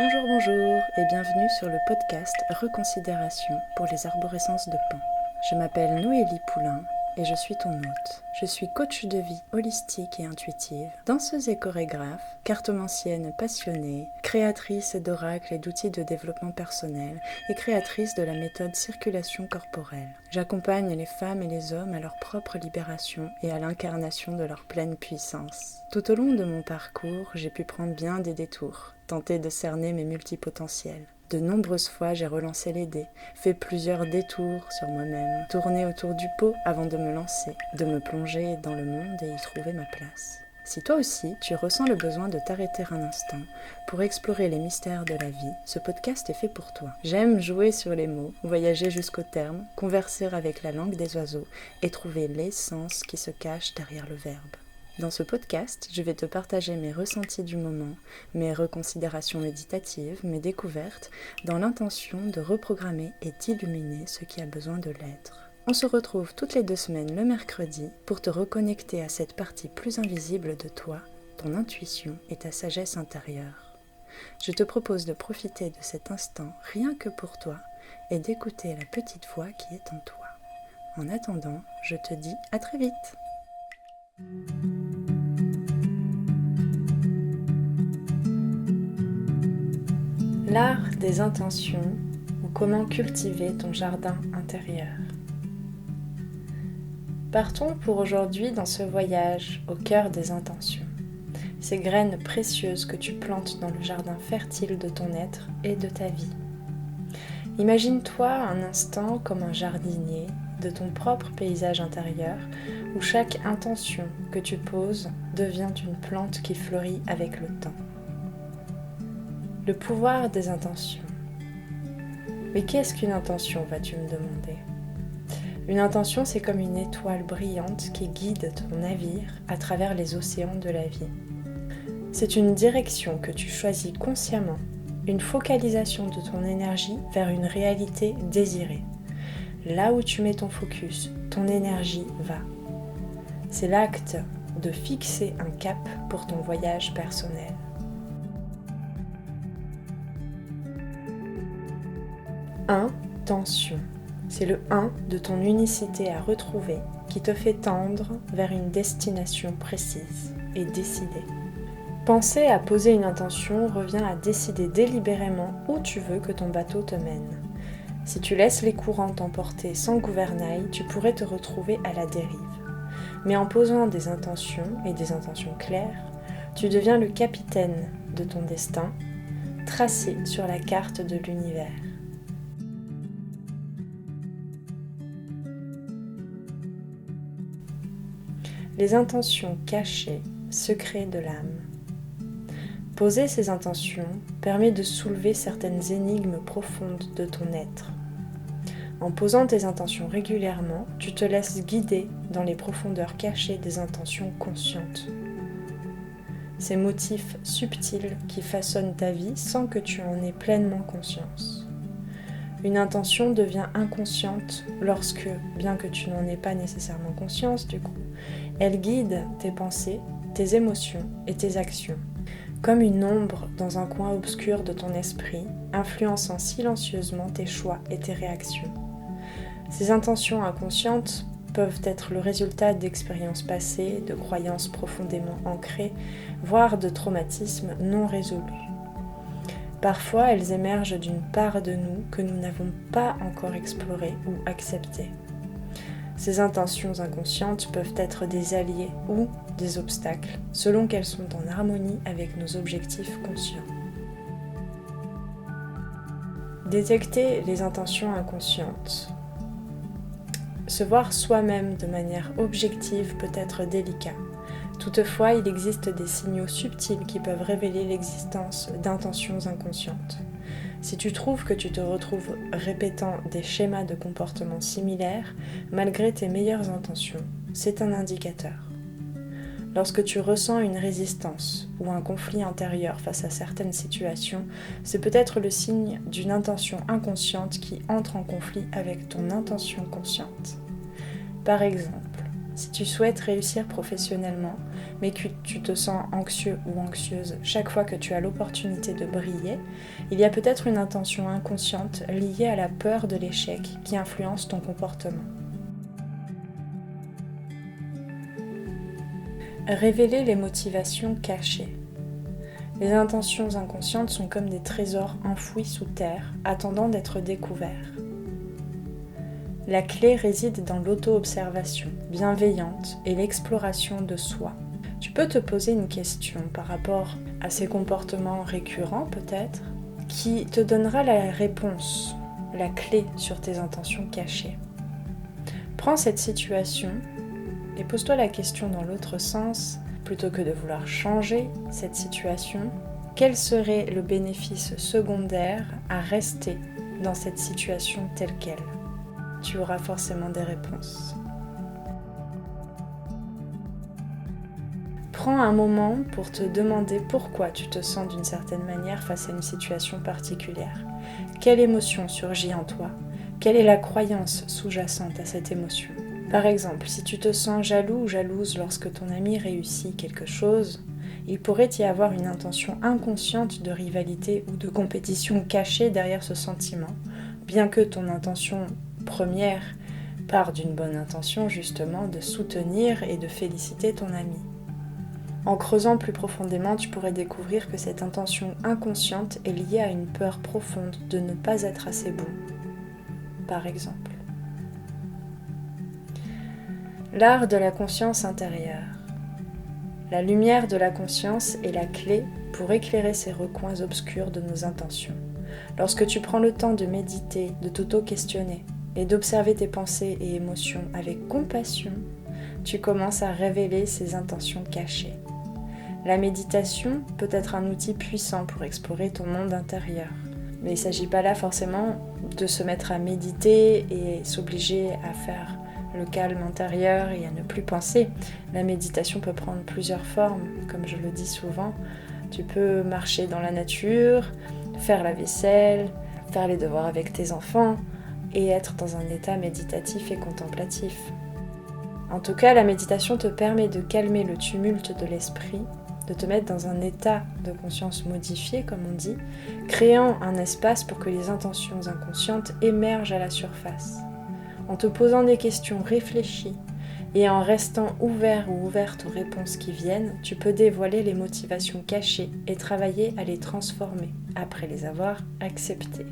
Bonjour, bonjour et bienvenue sur le podcast Reconsidération pour les arborescences de Pan. Je m'appelle Noélie Poulain et je suis ton hôte. Je suis coach de vie holistique et intuitive, danseuse et chorégraphe, cartomancienne passionnée, créatrice d'oracles et d'outils de développement personnel et créatrice de la méthode circulation corporelle. J'accompagne les femmes et les hommes à leur propre libération et à l'incarnation de leur pleine puissance. Tout au long de mon parcours, j'ai pu prendre bien des détours, tenter de cerner mes multipotentiels. De nombreuses fois, j'ai relancé les dés, fait plusieurs détours sur moi-même, tourné autour du pot avant de me lancer, de me plonger dans le monde et y trouver ma place. Si toi aussi, tu ressens le besoin de t'arrêter un instant pour explorer les mystères de la vie, ce podcast est fait pour toi. J'aime jouer sur les mots, voyager jusqu'au terme, converser avec la langue des oiseaux et trouver l'essence qui se cache derrière le verbe. Dans ce podcast, je vais te partager mes ressentis du moment, mes reconsidérations méditatives, mes découvertes, dans l'intention de reprogrammer et d'illuminer ce qui a besoin de l'être. On se retrouve toutes les 2 semaines le mercredi pour te reconnecter à cette partie plus invisible de toi, ton intuition et ta sagesse intérieure. Je te propose de profiter de cet instant rien que pour toi et d'écouter la petite voix qui est en toi. En attendant, je te dis à très vite. L'art des intentions ou comment cultiver ton jardin intérieur. Partons pour aujourd'hui dans ce voyage au cœur des intentions, ces graines précieuses que tu plantes dans le jardin fertile de ton être et de ta vie. Imagine-toi un instant comme un jardinier de ton propre paysage intérieur où chaque intention que tu poses devient une plante qui fleurit avec le temps. Le pouvoir des intentions. Mais qu'est-ce qu'une intention, vas-tu me demander ? Une intention, c'est comme une étoile brillante qui guide ton navire à travers les océans de la vie. C'est une direction que tu choisis consciemment, une focalisation de ton énergie vers une réalité désirée. Là où tu mets ton focus, ton énergie va. C'est l'acte de fixer un cap pour ton voyage personnel. Intention. C'est le 1 de ton unicité à retrouver qui te fait tendre vers une destination précise et décidée. Penser à poser une intention revient à décider délibérément où tu veux que ton bateau te mène. Si tu laisses les courants t'emporter sans gouvernail, tu pourrais te retrouver à la dérive. Mais en posant des intentions et des intentions claires, tu deviens le capitaine de ton destin, tracé sur la carte de l'univers. Les intentions cachées, secrets de l'âme. Poser ces intentions permet de soulever certaines énigmes profondes de ton être. En posant tes intentions régulièrement, tu te laisses guider dans les profondeurs cachées des intentions conscientes. Ces motifs subtils qui façonnent ta vie sans que tu en aies pleinement conscience. Une intention devient inconsciente lorsque, bien que tu n'en aies pas nécessairement conscience du coup, elle guide tes pensées, tes émotions et tes actions, comme une ombre dans un coin obscur de ton esprit, influençant silencieusement tes choix et tes réactions. Ces intentions inconscientes peuvent être le résultat d'expériences passées, de croyances profondément ancrées, voire de traumatismes non résolus. Parfois, elles émergent d'une part de nous que nous n'avons pas encore explorée ou acceptée. Ces intentions inconscientes peuvent être des alliés ou des obstacles, selon qu'elles sont en harmonie avec nos objectifs conscients. Détecter les intentions inconscientes. Se voir soi-même de manière objective peut être délicat. Toutefois, il existe des signaux subtils qui peuvent révéler l'existence d'intentions inconscientes. Si tu trouves que tu te retrouves répétant des schémas de comportement similaires, malgré tes meilleures intentions, c'est un indicateur. Lorsque tu ressens une résistance ou un conflit intérieur face à certaines situations, c'est peut-être le signe d'une intention inconsciente qui entre en conflit avec ton intention consciente. Par exemple, Si tu souhaites réussir professionnellement, mais que tu te sens anxieux ou anxieuse chaque fois que tu as l'opportunité de briller, il y a peut-être une intention inconsciente liée à la peur de l'échec qui influence ton comportement. Révéler les motivations cachées. Les intentions inconscientes sont comme des trésors enfouis sous terre, attendant d'être découverts. La clé réside dans l'auto-observation bienveillante et l'exploration de soi. Tu peux te poser une question par rapport à ces comportements récurrents peut-être, qui te donnera la réponse, la clé sur tes intentions cachées. Prends cette situation et pose-toi la question dans l'autre sens, plutôt que de vouloir changer cette situation, quel serait le bénéfice secondaire à rester dans cette situation telle qu'elle ? Tu auras forcément des réponses. Prends un moment pour te demander pourquoi tu te sens d'une certaine manière face à une situation particulière. Quelle émotion surgit en toi ? Quelle est la croyance sous-jacente à cette émotion ? Par exemple, si tu te sens jaloux ou jalouse lorsque ton ami réussit quelque chose, il pourrait y avoir une intention inconsciente de rivalité ou de compétition cachée derrière ce sentiment, bien que ton intention première part d'une bonne intention justement de soutenir et de féliciter ton ami. En creusant plus profondément, tu pourrais découvrir que cette intention inconsciente est liée à une peur profonde de ne pas être assez bon, par exemple. L'art de la conscience intérieure. La lumière de la conscience est la clé pour éclairer ces recoins obscurs de nos intentions. Lorsque tu prends le temps de méditer, de t'auto-questionner et d'observer tes pensées et émotions avec compassion, tu commences à révéler ces intentions cachées. La méditation peut être un outil puissant pour explorer ton monde intérieur. Mais il ne s'agit pas là forcément de se mettre à méditer et s'obliger à faire le calme intérieur et à ne plus penser. La méditation peut prendre plusieurs formes, comme je le dis souvent. Tu peux marcher dans la nature, faire la vaisselle, faire les devoirs avec tes enfants et être dans un état méditatif et contemplatif. En tout cas, la méditation te permet de calmer le tumulte de l'esprit, de te mettre dans un état de conscience modifié, comme on dit, créant un espace pour que les intentions inconscientes émergent à la surface. En te posant des questions réfléchies et en restant ouvert ou ouverte aux réponses qui viennent, tu peux dévoiler les motivations cachées et travailler à les transformer après les avoir acceptées.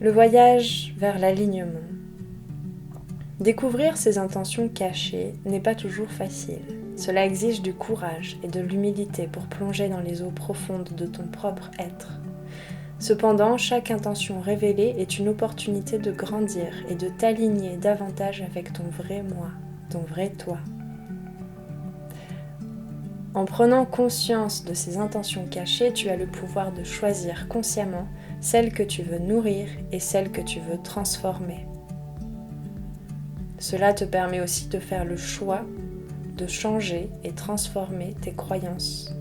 Le voyage vers l'alignement. Découvrir ses intentions cachées n'est pas toujours facile. Cela exige du courage et de l'humilité pour plonger dans les eaux profondes de ton propre être. Cependant, chaque intention révélée est une opportunité de grandir et de t'aligner davantage avec ton vrai moi, ton vrai toi. En prenant conscience de ces intentions cachées, tu as le pouvoir de choisir consciemment celles que tu veux nourrir et celles que tu veux transformer. Cela te permet aussi de faire le choix de changer et transformer tes croyances.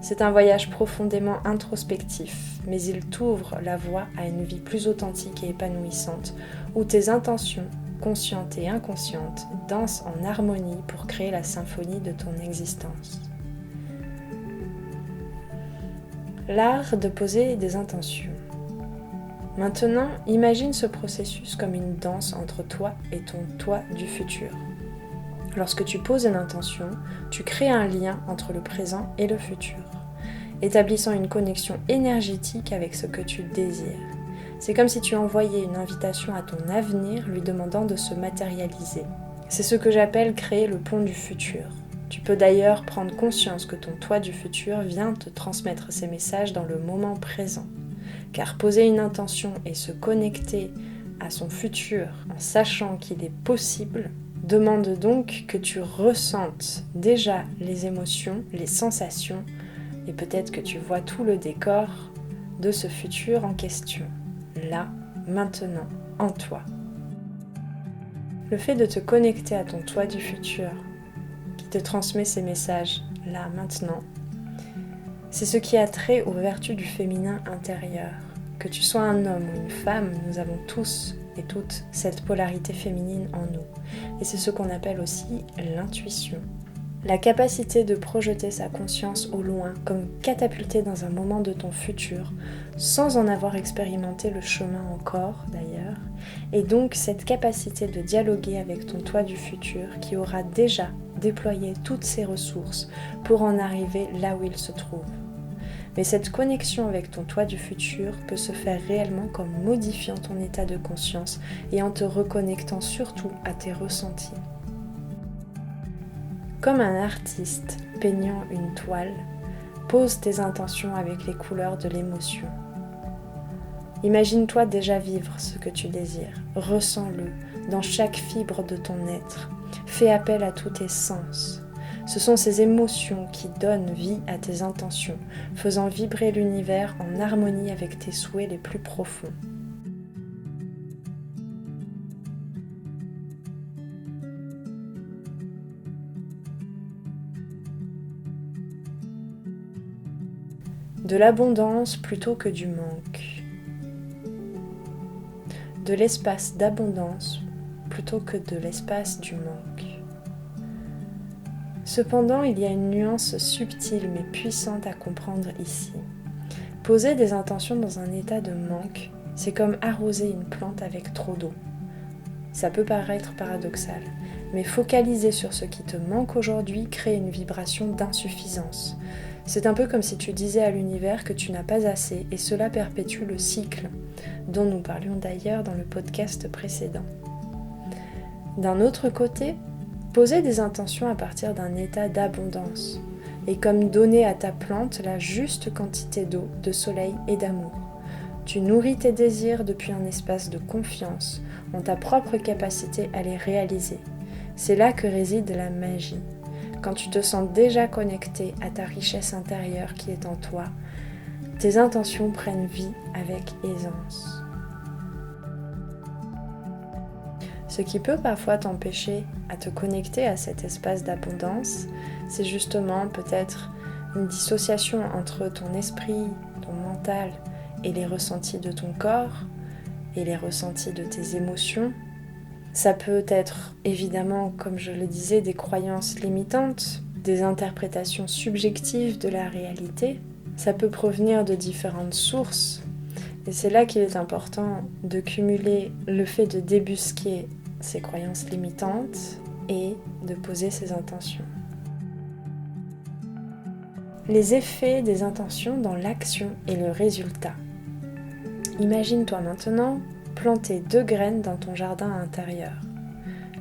C'est un voyage profondément introspectif, mais il t'ouvre la voie à une vie plus authentique et épanouissante, où tes intentions, conscientes et inconscientes, dansent en harmonie pour créer la symphonie de ton existence. L'art de poser des intentions. Maintenant, imagine ce processus comme une danse entre toi et ton toi du futur. Lorsque tu poses une intention, tu crées un lien entre le présent et le futur, établissant une connexion énergétique avec ce que tu désires. C'est comme si tu envoyais une invitation à ton avenir lui demandant de se matérialiser. C'est ce que j'appelle créer le pont du futur. Tu peux d'ailleurs prendre conscience que ton toi du futur vient te transmettre ces messages dans le moment présent. Car poser une intention et se connecter à son futur en sachant qu'il est possible demande donc que tu ressentes déjà les émotions, les sensations et peut-être que tu vois tout le décor de ce futur en question, là, maintenant, en toi. Le fait de te connecter à ton toi du futur qui te transmet ces messages, là, maintenant, c'est ce qui a trait aux vertus du féminin intérieur. Que tu sois un homme ou une femme, nous avons tous et toute cette polarité féminine en nous. Et c'est ce qu'on appelle aussi l'intuition. La capacité de projeter sa conscience au loin, comme catapulter dans un moment de ton futur, sans en avoir expérimenté le chemin encore d'ailleurs, et donc cette capacité de dialoguer avec ton toi du futur qui aura déjà déployé toutes ses ressources pour en arriver là où il se trouve. Mais cette connexion avec ton toi du futur peut se faire réellement qu'en modifiant ton état de conscience et en te reconnectant surtout à tes ressentis. Comme un artiste peignant une toile, pose tes intentions avec les couleurs de l'émotion. Imagine-toi déjà vivre ce que tu désires, ressens-le dans chaque fibre de ton être, fais appel à tous tes sens. Ce sont ces émotions qui donnent vie à tes intentions, faisant vibrer l'univers en harmonie avec tes souhaits les plus profonds. De l'abondance plutôt que du manque. De l'espace d'abondance plutôt que de l'espace du manque. Cependant, il y a une nuance subtile mais puissante à comprendre ici. Poser des intentions dans un état de manque, c'est comme arroser une plante avec trop d'eau. Ça peut paraître paradoxal, mais focaliser sur ce qui te manque aujourd'hui crée une vibration d'insuffisance. C'est un peu comme si tu disais à l'univers que tu n'as pas assez et cela perpétue le cycle, dont nous parlions d'ailleurs dans le podcast précédent. D'un autre côté, poser des intentions à partir d'un état d'abondance est comme donner à ta plante la juste quantité d'eau, de soleil et d'amour. Tu nourris tes désirs depuis un espace de confiance en ta propre capacité à les réaliser. C'est là que réside la magie. Quand tu te sens déjà connecté à ta richesse intérieure qui est en toi, tes intentions prennent vie avec aisance. Ce qui peut parfois t'empêcher à te connecter à cet espace d'abondance, c'est justement peut-être une dissociation entre ton esprit, ton mental et les ressentis de ton corps et les ressentis de tes émotions. Ça peut être évidemment, comme je le disais, des croyances limitantes, des interprétations subjectives de la réalité. Ça peut provenir de différentes sources. Et c'est là qu'il est important de cumuler le fait de débusquer ces croyances limitantes et de poser ses intentions. Les effets des intentions dans l'action et le résultat. Imagine-toi maintenant planter 2 graines dans ton jardin intérieur.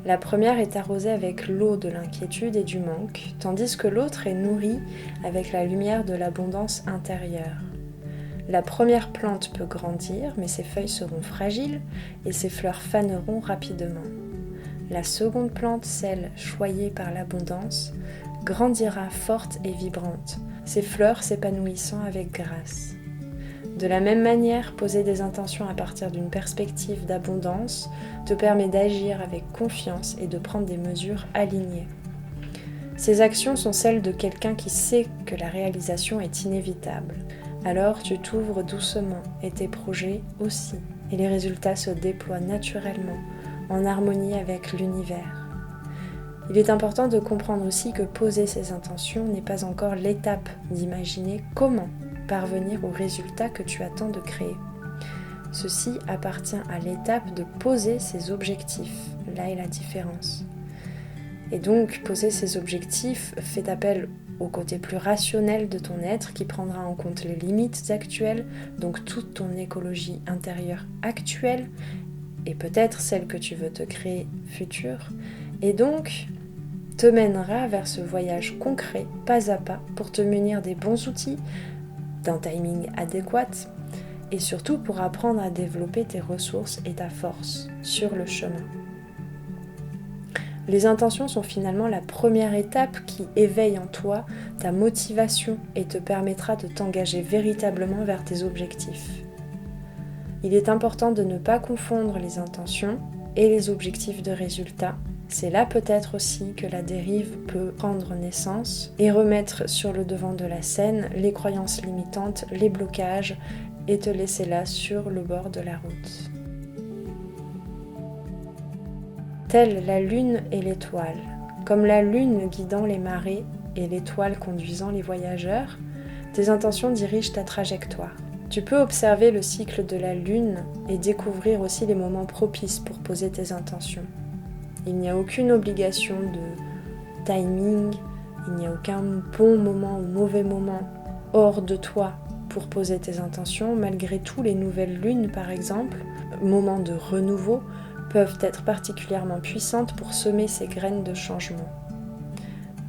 La première est arrosée avec l'eau de l'inquiétude et du manque, tandis que l'autre est nourrie avec la lumière de l'abondance intérieure. La première plante peut grandir, mais ses feuilles seront fragiles et ses fleurs faneront rapidement. La seconde plante, celle choyée par l'abondance, grandira forte et vibrante, ses fleurs s'épanouissant avec grâce. De la même manière, poser des intentions à partir d'une perspective d'abondance te permet d'agir avec confiance et de prendre des mesures alignées. Ces actions sont celles de quelqu'un qui sait que la réalisation est inévitable. Alors tu t'ouvres doucement et tes projets aussi, et les résultats se déploient naturellement, en harmonie avec l'univers. Il est important de comprendre aussi que poser ces intentions n'est pas encore l'étape d'imaginer comment parvenir au résultat que tu attends de créer. Ceci appartient à l'étape de poser ses objectifs. Là est la différence. Et donc, poser ses objectifs fait appel au côté plus rationnel de ton être qui prendra en compte les limites actuelles, donc toute ton écologie intérieure actuelle et peut-être celle que tu veux te créer future, et donc te mènera vers ce voyage concret, pas à pas, pour te munir des bons outils, d'un timing adéquat et surtout pour apprendre à développer tes ressources et ta force sur le chemin. Les intentions sont finalement la première étape qui éveille en toi ta motivation et te permettra de t'engager véritablement vers tes objectifs. Il est important de ne pas confondre les intentions et les objectifs de résultat. C'est là peut-être aussi que la dérive peut prendre naissance et remettre sur le devant de la scène les croyances limitantes, les blocages et te laisser là sur le bord de la route. telle la lune et l'étoile. Comme la lune guidant les marées et l'étoile conduisant les voyageurs, tes intentions dirigent ta trajectoire. Tu peux observer le cycle de la lune et découvrir aussi les moments propices pour poser tes intentions. Il n'y a aucune obligation de timing, il n'y a aucun bon moment ou mauvais moment hors de toi pour poser tes intentions. Malgré tout, les nouvelles lunes, par exemple, moments de renouveau, peuvent être particulièrement puissantes pour semer ces graines de changement.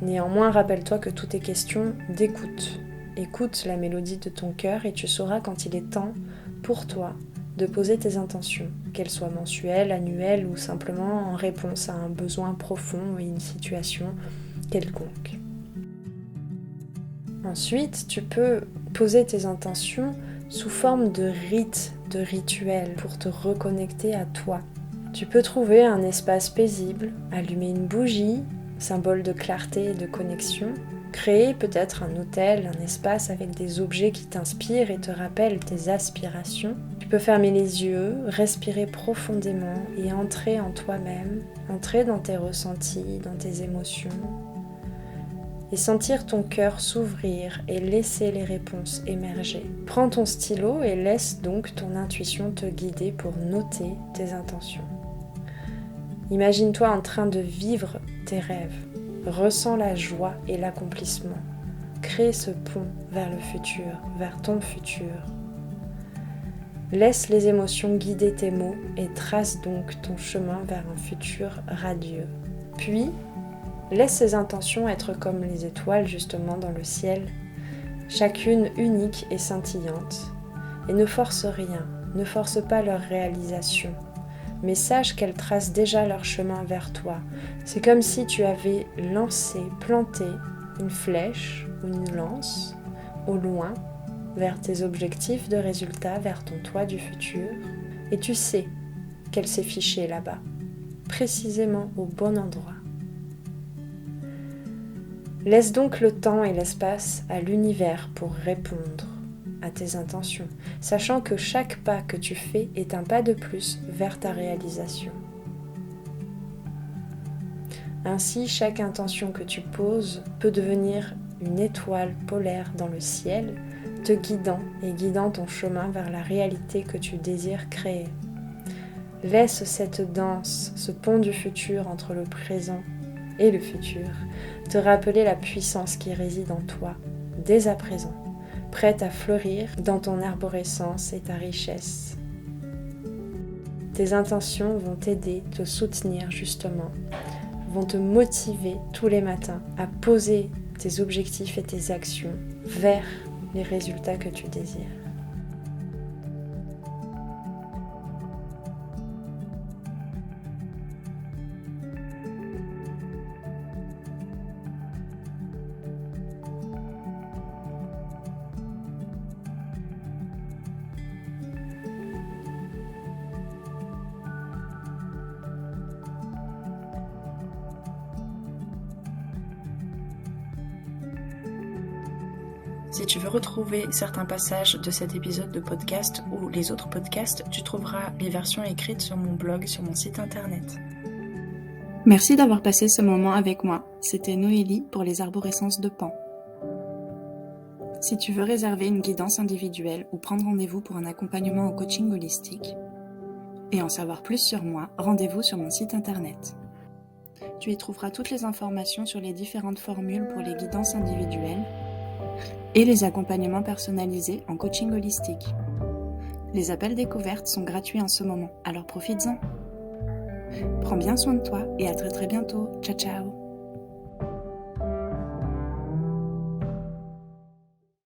Néanmoins, rappelle-toi que tout est question d'écoute. Écoute la mélodie de ton cœur et tu sauras quand il est temps pour toi de poser tes intentions, qu'elles soient mensuelles, annuelles ou simplement en réponse à un besoin profond et une situation quelconque. Ensuite, tu peux poser tes intentions sous forme de rites, de rituels pour te reconnecter à toi. Tu peux trouver un espace paisible, allumer une bougie, symbole de clarté et de connexion, créer peut-être un hôtel, un espace avec des objets qui t'inspirent et te rappellent tes aspirations. Tu peux fermer les yeux, respirer profondément et entrer en toi-même, entrer dans tes ressentis, dans tes émotions, et sentir ton cœur s'ouvrir et laisser les réponses émerger. Prends ton stylo et laisse donc ton intuition te guider pour noter tes intentions. Imagine-toi en train de vivre tes rêves. Ressens la joie et l'accomplissement. Crée ce pont vers le futur, vers ton futur. Laisse les émotions guider tes mots et trace donc ton chemin vers un futur radieux. Puis, laisse ces intentions être comme les étoiles justement dans le ciel, chacune unique et scintillante. Et ne force rien, ne force pas leur réalisation, mais sache qu'elles tracent déjà leur chemin vers toi. C'est comme si tu avais planté une flèche ou une lance au loin vers tes objectifs de résultats, vers ton toi du futur, et tu sais qu'elle s'est fichée là-bas, précisément au bon endroit. Laisse donc le temps et l'espace à l'univers pour répondre à tes intentions, sachant que chaque pas que tu fais est un pas de plus vers ta réalisation. Ainsi, chaque intention que tu poses peut devenir une étoile polaire dans le ciel, te guidant et guidant ton chemin vers la réalité que tu désires créer. Laisse cette danse, ce pont du futur entre le présent et le futur, te rappeler la puissance qui réside en toi, dès à présent, prête à fleurir dans ton arborescence et ta richesse. Tes intentions vont t'aider, te soutenir justement, vont te motiver tous les matins à poser tes objectifs et tes actions vers les résultats que tu désires. Si tu veux retrouver certains passages de cet épisode de podcast ou les autres podcasts, tu trouveras les versions écrites sur mon blog, sur mon site internet. Merci d'avoir passé ce moment avec moi. C'était Noélie pour les arborescences de Pan. Si tu veux réserver une guidance individuelle ou prendre rendez-vous pour un accompagnement au coaching holistique et en savoir plus sur moi, rendez-vous sur mon site internet. Tu y trouveras toutes les informations sur les différentes formules pour les guidances individuelles et les accompagnements personnalisés en coaching holistique. Les appels découvertes sont gratuits en ce moment, alors profites-en. Prends bien soin de toi et à très très bientôt. Ciao ciao.